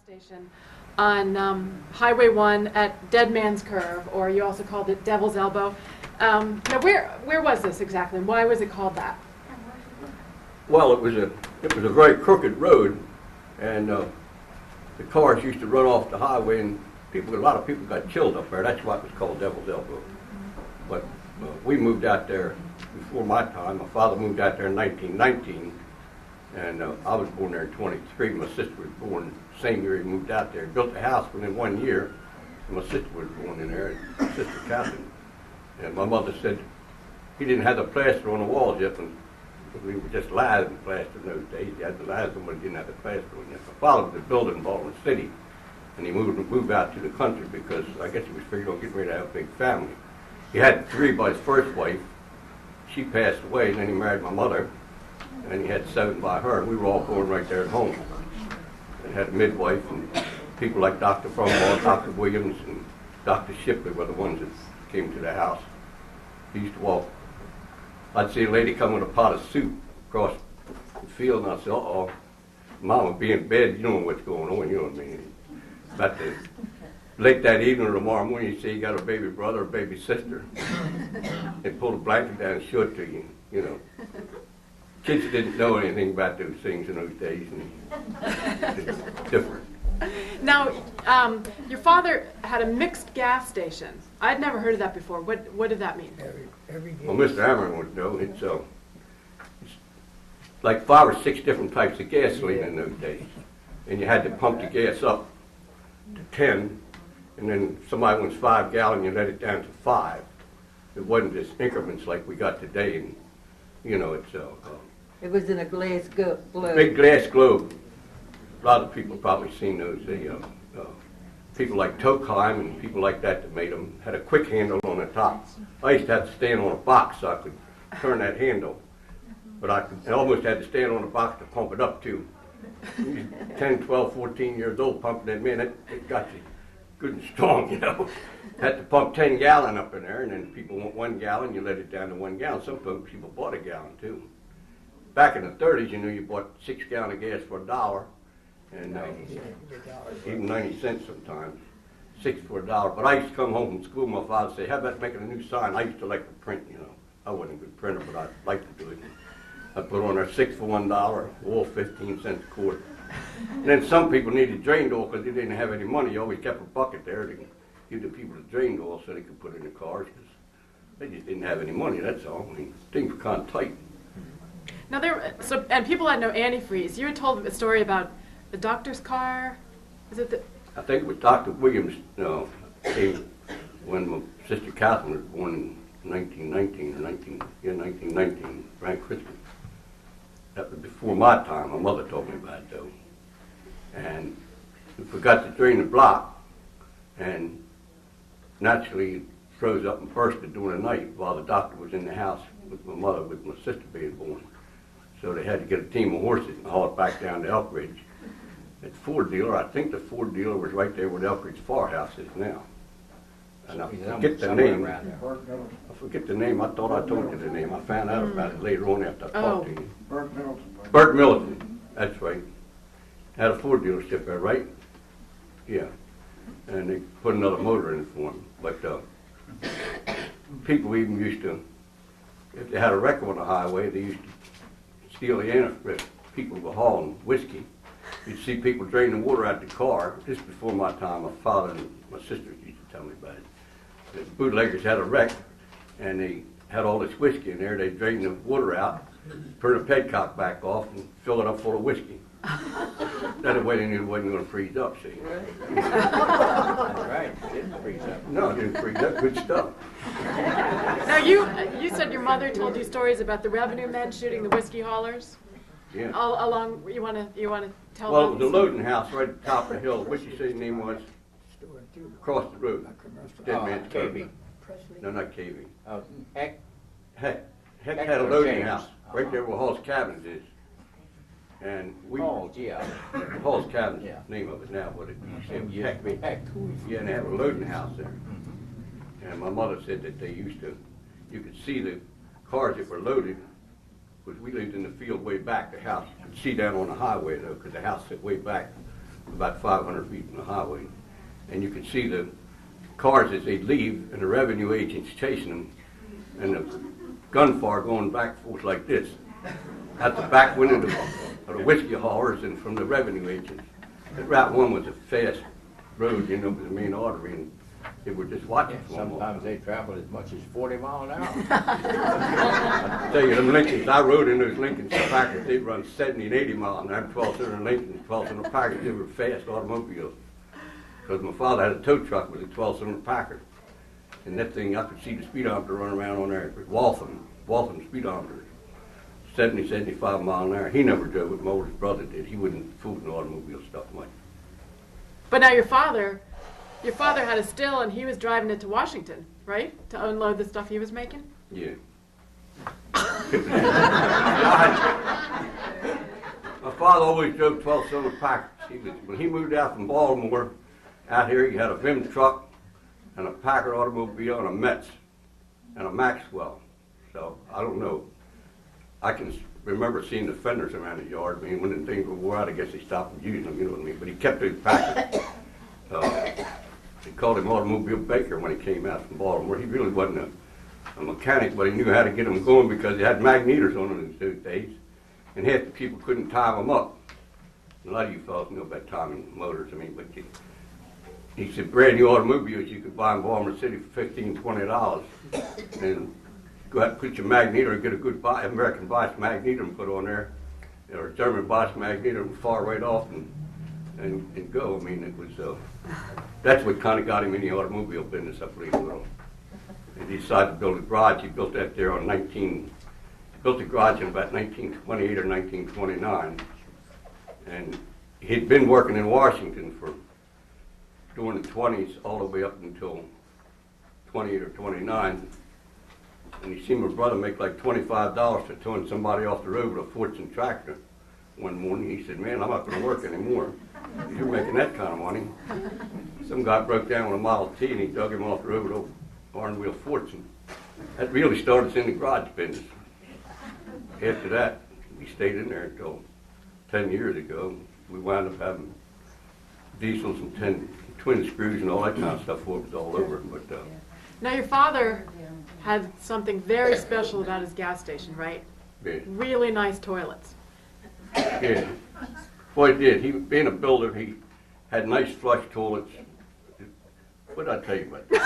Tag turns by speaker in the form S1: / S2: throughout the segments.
S1: station on Highway 1 at Dead Man's Curve, or you also called it Devil's Elbow. Now, where was this exactly, and why was it called that?
S2: Well, it was a very crooked road, and the cars used to run off the highway, and a lot of people got killed up there. That's why it was called Devil's Elbow. But we moved out there before my time. My father moved out there in 1919, and I was born there in 23. My sister was born the same year he moved out there. Built a house within 1 year, and my sister was born in there, and my sister Catherine. And my mother said he didn't have the plaster on the walls yet, and we were just laths and plaster in those days. You had the laths, but he didn't have the plaster on yet. My father was a builder in Baltimore City, and he moved out to the country because I guess he was figuring on getting ready to have a big family. He had 3 by his first wife. She passed away, and then he married my mother, and he had 7 by her. And we were all born right there at home. And had a midwife, and people like Dr. Fromwell, Dr. Williams, and Dr. Shipley were the ones that came to the house. He used to walk. I'd see a lady come with a pot of soup across the field, and I'd say, uh-oh, Mama be in bed, you don't know what's going on, you know what I mean? About the late that evening or tomorrow morning, you see you got a baby brother or baby sister. They pull the blanket down and show it to you, you know. Kids didn't know anything about those things in those days, and it's different.
S1: Now, your father had a mixed gas station. I'd never heard of that before. What did that mean?
S2: Well, Mr. Amron would know. It's like 5 or 6 different types of gasoline in those days. And you had to pump the gas up to 10, and then somebody wants 5 gallons, you let it down to 5. It wasn't just increments like we got today, and you know,
S3: it was in a glass globe.
S2: Big glass globe. A lot of people probably seen those. People like Tokheim and people like that made them, had a quick handle on the top. I used to have to stand on a box so I could turn that handle. But I almost had to stand on a box to pump it up too. 10, 12, 14 years old pumping that, man, it got you good and strong, you know. Had to pump 10 gallon up in there, and then people want 1 gallon, you let it down to 1 gallon. Some people bought a gallon too. Back in the 30s, you know, you bought 6 gallons of gas for $1. And even 90 cents sometimes, 6 for $1. But I used to come home from school, my father would say, how about making a new sign? I used to like to print, you know. I wasn't a good printer, but I liked to do it. I put on there 6 for $1, oil 15 cents a quart. And then some people needed drained oil because they didn't have any money. You always kept a bucket there to give the people the drained oil so they could put it in the cars because they just didn't have any money, that's all. I mean, things were kind of tight.
S1: Now, and people had no antifreeze. You had told a story about the doctor's car. Is it
S2: I think it was Dr. Williams came when my sister Catherine was born in 1919, around Christmas. That was before my time. My mother told me about it, though. And we forgot to drain the block, and naturally it froze up and bursted during the night while the doctor was in the house with my mother, with my sister being born. So they had to get a team of horses and haul it back down to Elkridge. At the Ford dealer, I think the Ford dealer was right there where the Elkridge Farhouse is now. And I forget the name. I forget the name. I thought I told you the name. I found out about it later on after I talked to you.
S4: Bert Middleton.
S2: Bert Middleton, that's right. Had a Ford dealership there, right? Yeah. And they put another motor in it for him. But people even used to, if they had a wreck on the highway, they used to steal the antifreeze. People were hauling whiskey. You'd see people drain the water out of the car. This before my time. My father and my sister used to tell me about it. The bootleggers had a wreck, and they had all this whiskey in there. They drained the water out, turn the petcock back off, and fill it up full of whiskey. That way they knew it wasn't going to freeze up, see?
S5: Right, it didn't freeze up.
S2: No, it didn't freeze up. Good stuff.
S1: Now, you said your mother told you stories about the revenue men shooting the whiskey haulers?
S2: Yeah.
S1: All along, you want to tell
S2: Well, it
S1: them?
S2: was the loading house right at the top of the hill. What you say the name was? Across the road. Dead Man's Curve.
S5: KB.
S2: No, not KB.
S5: Heck.
S2: Heck had a loading house right there where Hall's Cabins is. And we
S5: Hall's, yeah.
S2: Hall's Cabins,
S5: Yeah.
S2: name of it now, but it used to
S5: Heck.
S2: Heck. Yeah, and they have a loading house there. And my mother said that they used to, you could see the cars that were loaded, because we lived in the field way back, the house. You could see down on the highway though, because the house sit way back. about 500 feet from the highway. And you could see the cars as they leave and the revenue agents chasing them, and the gunfire going back and forth like this at the back window of the whiskey haulers and from the revenue agents. That Route 1 was a fast road, you know, with the main artery, and they were just watching for them.
S5: Sometimes they travel as much as 40 miles an hour.
S2: I tell you, them Lincolns, I rode in those Lincolns and Packards, they'd run 70 and 80 miles an hour, 12-cylinder Lincolns, 12-cylinder Packards, they were fast automobiles. Because my father had a tow truck with a 12-cylinder Packard. And that thing, I could see the speedometer run around on there with Waltham speedometer, 70, 75 miles an hour. He never drove it, my oldest brother did. He wouldn't fool with automobile stuff much.
S1: But now your father had a still and he was driving it to Washington, right? To unload the stuff he was making?
S2: Yeah. My father always drove 12-cylinder Packards. When he moved out from Baltimore, out here he had a Vim truck and a Packard automobile and a Metz and a Maxwell. So I don't know. I can remember seeing the fenders around the yard. I mean, when the things were wore out, I guess they stopped using them, you know what I mean? But he kept those Packards. They called him Automobile Baker when he came out from Baltimore. He really wasn't a mechanic, but he knew how to get them going because they had magnetors on them in those days. And half the people couldn't time them up. A lot of you fellas know about timing motors, I mean, but he said brand new automobiles you could buy in Baltimore City for $15, $20. And go out and put your magnetor and get a good American Bosch magnetor and put on there, or a German Bosch magnetor and fire right off and go. I mean, it was, that's what kind of got him in the automobile business, I believe. And he decided to build a garage. He built that there on built the garage in about 1928 or 1929. And he'd been working in Washington during the 20s all the way up until 28 or 29. And he seen my brother make like $25 for towing somebody off the road with a Fortune tractor one morning. He said, man, I'm not going to work anymore. You're making that kind of money. Some guy broke down with a Model T and he dug him off the road with an iron wheel Fortune. That really started us in the garage business. After that, we stayed in there until 10 years ago. We wound up having diesels and twin screws and all that kind of stuff before it was all over. But
S1: Now your father had something very special about his gas station, right?
S2: yeah.
S1: Really nice toilets.
S2: Yeah. Boy, he did. He, being a builder, he had nice flush toilets. What did I tell you about that?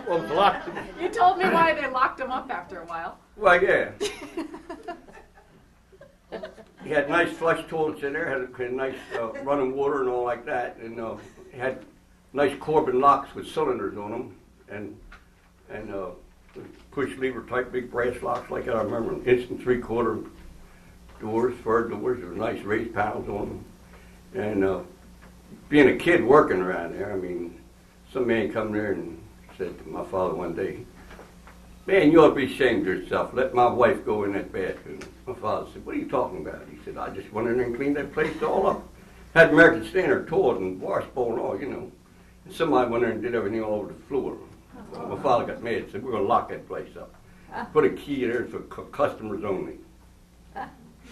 S2: Well, it was a lot.
S1: You told me why they locked him up after a while.
S2: Well, yeah. He had nice flush toilets in there, had nice running water and all like that, and he had nice Corbin locks with cylinders on them, and push lever type big brass locks like that. I remember instant 3/4 doors, fur doors. There were nice raised panels on them, and being a kid working around there, I mean, some man come there and said to my father one day, man, you ought to be ashamed of yourself. Let my wife go in that bathroom. My father said, what are you talking about? He said, I just went in there and cleaned that place all up. Had American Standard toilet and wash bowl and all, you know. And somebody went there and did everything all over the floor. Well, my father got mad and said, we're going to lock that place up. Put a key in there for customers only.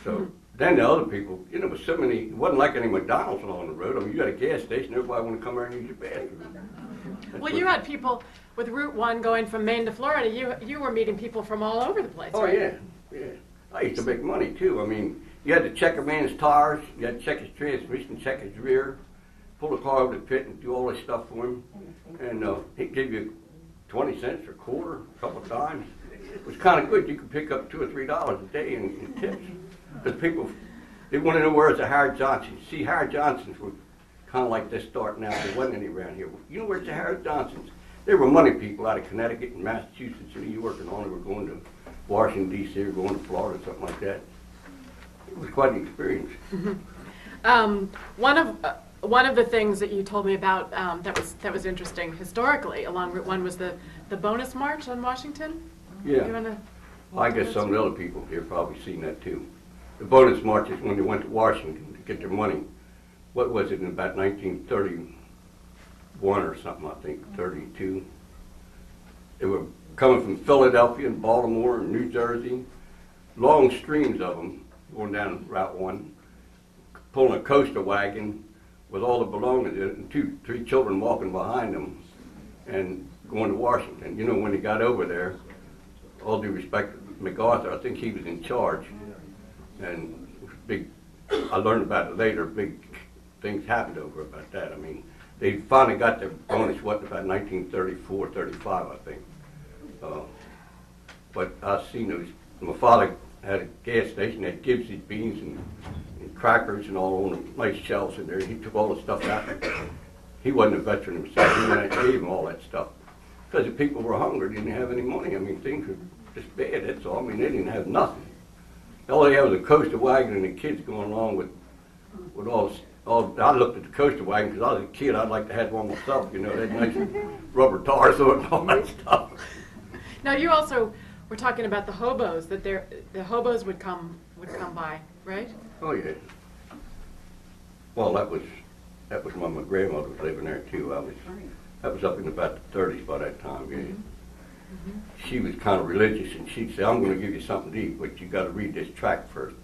S2: So then the other people, you know, so many, it wasn't like any McDonald's along the road. I mean, you got a gas station, everybody want to come there and use your bathroom.
S1: Well, you had people with Route 1 going from Maine to Florida. You were meeting people from all over the place,
S2: Oh,
S1: right?
S2: yeah. I used to make money, too. I mean, you had to check a man's tires, you had to check his transmission, check his rear, pull the car over the pit and do all this stuff for him. And he'd give you 20 cents or a quarter, a couple of times. It was kind of good. You could pick up $2 or $3 a day in tips. Because people, they want to know where's the Howard Johnsons. See, Howard Johnsons were kind of like this starting out. There wasn't any around here. You know where's the Howard Johnsons? They were money people out of Connecticut and Massachusetts and New York and all. They were going to Washington, D.C. or going to Florida, something like that. It was quite an experience.
S1: One of the things that you told me about that was interesting historically along Route 1 was the bonus march on Washington.
S2: Yeah.
S1: You wanna,
S2: Well, I guess some of the other people here probably seen that too. The bonus marches when they went to Washington to get their money. What was it, in about 1931 or something, I think, 32. They were coming from Philadelphia and Baltimore and New Jersey, long streams of them, going down Route 1, pulling a coaster wagon with all the belongings in it, and 3 children walking behind them and going to Washington. You know, when he got over there, all due respect to MacArthur, I think he was in charge. And big, I learned about it later, big things happened over about that. I mean, they finally got their bonus, about 1934, 35, I think. But I seen those. My father had a gas station, had Gibbs's beans and crackers and all on the nice shelves in there. He took all the stuff out. He wasn't a veteran himself. He went and gave him all that stuff. Because the people were hungry, didn't have any money. I mean, things were just bad, that's all. I mean, they didn't have nothing. All they had was a coaster wagon and the kids going along with all I looked at the coaster wagon because I was a kid. I'd like to have one myself, you know. They had nice rubber tires on it and all that stuff.
S1: Now, you also were talking about the hobos, that the hobos would come by, right?
S2: Oh, yeah. Well, that was when my grandmother was living there, too. That was up in about the 30s by that time, yeah. Mm-hmm. She was kind of religious, and she'd say, I'm going to give you something to eat, but you got to read this tract first.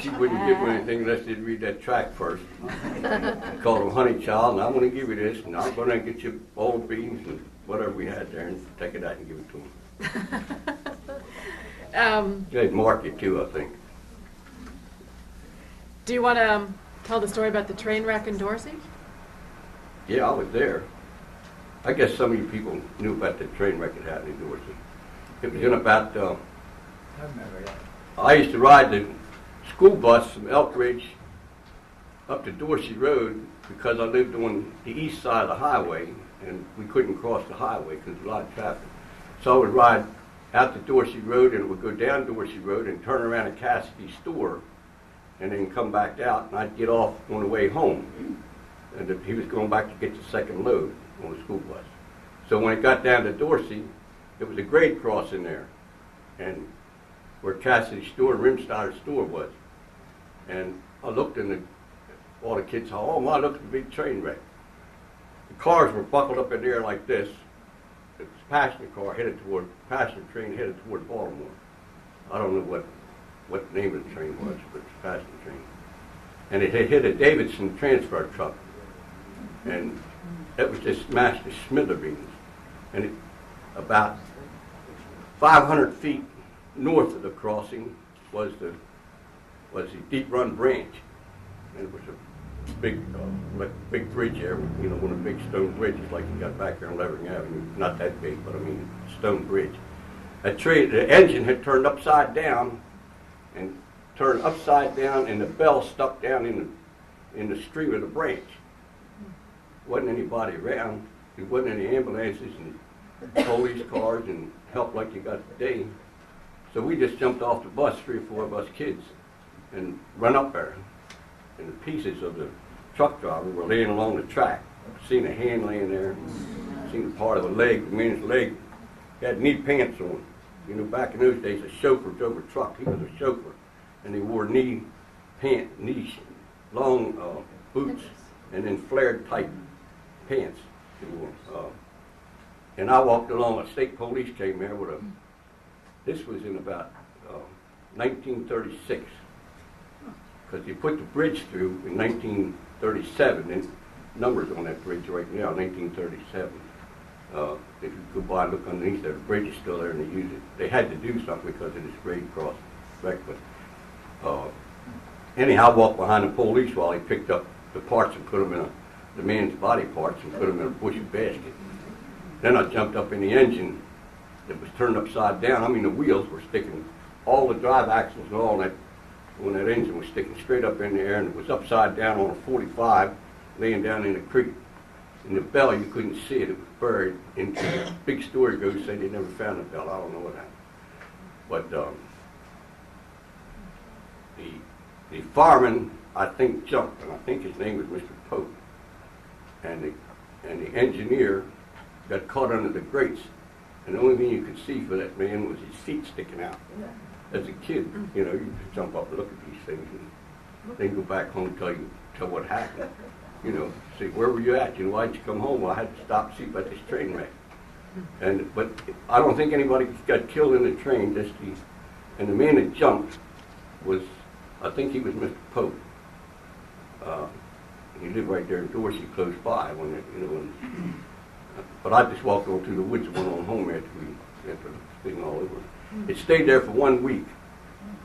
S2: She wouldn't give me anything unless they'd read that tract first. She called him honey child, and I'm going to give you this, and I'm going to get you boiled beans and whatever we had there, and take it out and give it to him. They'd mark it, too, I think.
S1: Do you want to tell the story about the train wreck in Dorsey?
S2: Yeah, I was there. I guess some of you people knew about the train wreck that happened in Dorsey. It was in about,
S5: I remember that.
S2: I used to ride the school bus from Elkridge up to Dorsey Road because I lived on the east side of the highway and we couldn't cross the highway because there was a lot of traffic. So I would ride out to Dorsey Road and it would go down Dorsey Road and turn around at Cassidy's store and then come back out and I'd get off on the way home. And he was going back to get the second load on the school bus. So when it got down to Dorsey, it was a grade crossing there. And where Cassidy's store, Rimsteyer's store was. And I looked in all the kids' hall, oh my, look at the big train wreck. The cars were buckled up in there like this. It's a passenger train headed toward Baltimore. I don't know what the name of the train was, but it's a passenger train. And it had hit a Davidson transfer truck. And it was just smashed to smithereens. And it, about 500 feet north of the crossing was the Deep Run branch, and it was a big bridge there, you know, one of the big stone bridges like you got back there on Levering Avenue. Not that big, but I mean, stone bridge. The engine had turned upside down, and the bell stuck down in the stream of the branch. Wasn't anybody around. There wasn't any ambulances and police cars and help like you got today. So we just jumped off the bus, 3 or 4 of us kids, and run up there. And the pieces of the truck driver were laying along the track. Seen a hand laying there, seen part of a leg, the man's leg. He had knee pants on. You know, back in those days, a chauffeur drove a truck. He was a chauffeur. And he wore long boots, and then flared tight pants. And I walked along, a state police came there with this was in about 1936, because they put the bridge through in 1937, and numbers on that bridge right now, 1937. If you go by and look underneath there, the bridge is still there and they use it. They had to do something because of this grade cross wreck, but anyhow, I walked behind the police while he picked up the parts and put them in the man's body parts and put them in a bushel basket. Then I jumped up in the engine that was turned upside down. I mean, the wheels were sticking, all the drive axles and all that, when that engine was sticking straight up in the air, and it was upside down on a 45, laying down in the creek. And the bell, you couldn't see it. It was buried. And the big story goes, say they never found the bell. I don't know what happened. But the fireman, I think, jumped, and I think his name was Mr. Pope. And the engineer got caught under the grates. And the only thing you could see for that man was his feet sticking out. As a kid, you know, you just jump up and look at these things and then go back home and tell what happened. You know, say, where were you at? You know, why'd you come home? Well, I had to stop and see about this train wreck. But I don't think anybody got killed in the train, just And the man that jumped was, I think he was Mr. Pope. He lived right there in Dorsey, close by. But I just walked on through the woods and went on home after the thing all over. It stayed there for 1 week,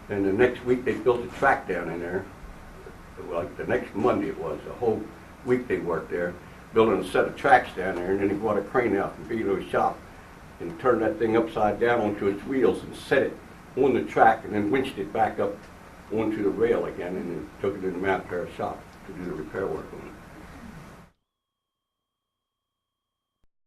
S2: and the next week they built a track down in there. Like the next Monday it was. A whole week they worked there, building a set of tracks down there, and then he brought a crane out from Belo's shop and turned that thing upside down onto its wheels and set it on the track, and then winched it back up onto the rail again, and then took it in the Mount Paris shop to do the repair work on it.